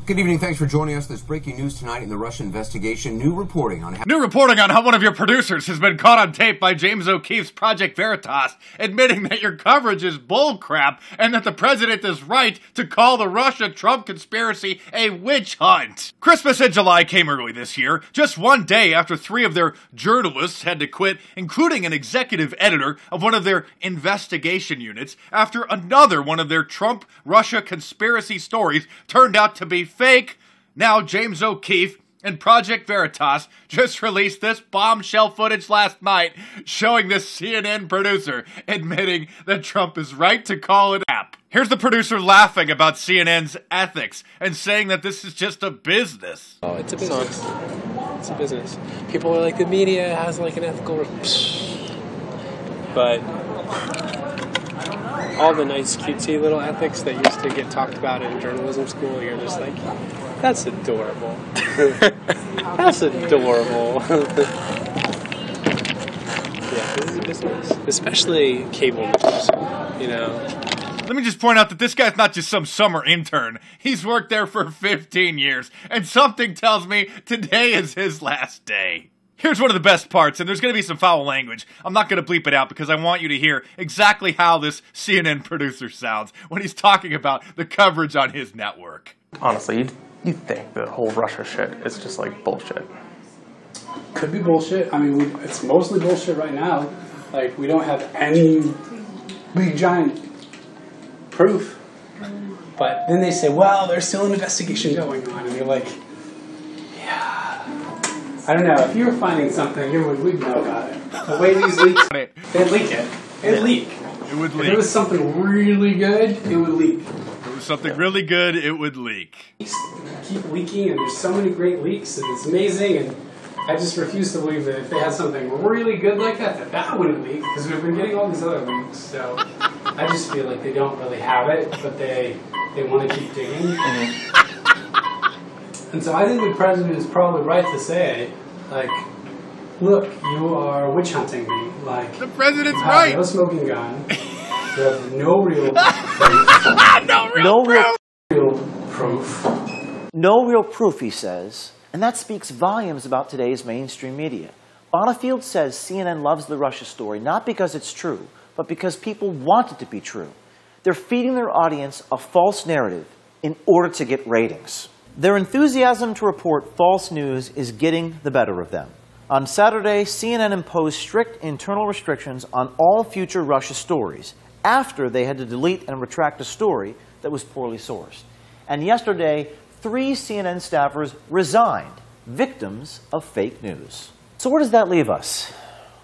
Good evening. Thanks for joining us. There's breaking news tonight in the Russia investigation. New reporting on how one of your producers has been caught on tape by James O'Keefe's Project Veritas, admitting that your coverage is bullcrap and that the president is right to call the Russia-Trump conspiracy a witch hunt. Christmas in July came early this year, just one day after 3 of their journalists had to quit, including an executive editor of one of their investigation units, after another one of their Trump-Russia conspiracy stories turned out to be fake. Now James O'Keefe and Project Veritas just released this bombshell footage last night showing this CNN producer admitting that Trump is right to call it app. Here's the producer laughing about CNN's ethics and saying that this is just a business. Oh, it's a business. It's a business. People are like, the media has like an ethical... But all the nice, cutesy little ethics that used to get talked about in journalism school, you're just like, that's adorable. That's adorable. Yeah, this is a business. Especially cable news, you know. Let me just point out that this guy's not just some summer intern. He's worked there for 15 years, and something tells me today is his last day. Here's one of the best parts, and there's going to be some foul language. I'm not going to bleep it out because I want you to hear exactly how this CNN producer sounds when he's talking about the coverage on his network. Honestly, you think the whole Russia shit is just like bullshit. Could be bullshit. I mean, it's mostly bullshit right now. Like, we don't have any big giant proof. But then they say, well, there's still an investigation going on. And you're like, yeah. I don't know. If you were finding something, we'd know about it. The way these leaks, they'd leak it. It'd leak. It would leak. If it was something really good, it would leak. If it was something really good, it would leak. Keep leaking, and there's so many great leaks, and it's amazing, and I just refuse to believe that if they had something really good like that, that wouldn't leak, because we've been getting all these other leaks, so I just feel like they don't really have it, but they want to keep digging. And so I think the president is probably right to say, like, look, you are witch hunting me. Like, the president's you have right. No smoking gun. You have no real proof. No real proof, he says, and that speaks volumes about today's mainstream media. Bonifield says CNN loves the Russia story not because it's true, but because people want it to be true. They're feeding their audience a false narrative in order to get ratings. Their enthusiasm to report false news is getting the better of them. On Saturday, CNN imposed strict internal restrictions on all future Russia stories after they had to delete and retract a story that was poorly sourced. And yesterday, 3 CNN staffers resigned, victims of fake news. So where does that leave us?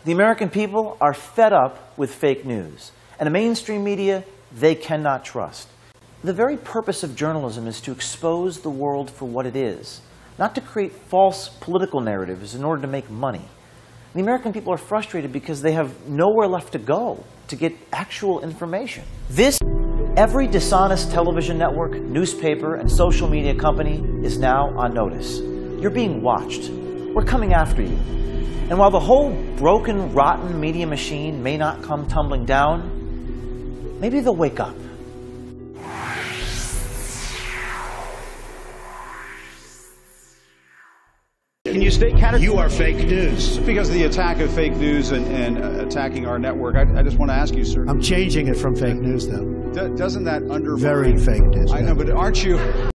The American people are fed up with fake news, and the mainstream media they cannot trust. The very purpose of journalism is to expose the world for what it is, not to create false political narratives in order to make money. The American people are frustrated because they have nowhere left to go to get actual information. Every dishonest television network, newspaper, and social media company is now on notice. You're being watched. We're coming after you. And while the whole broken, rotten media machine may not come tumbling down, maybe they'll wake up. Can you stay You are fake news. Because of the attack of fake news and attacking our network, I just want to ask you, sir. I'm changing it from fake news, though. Doesn't that undermine... Very fake news. I know, but aren't you...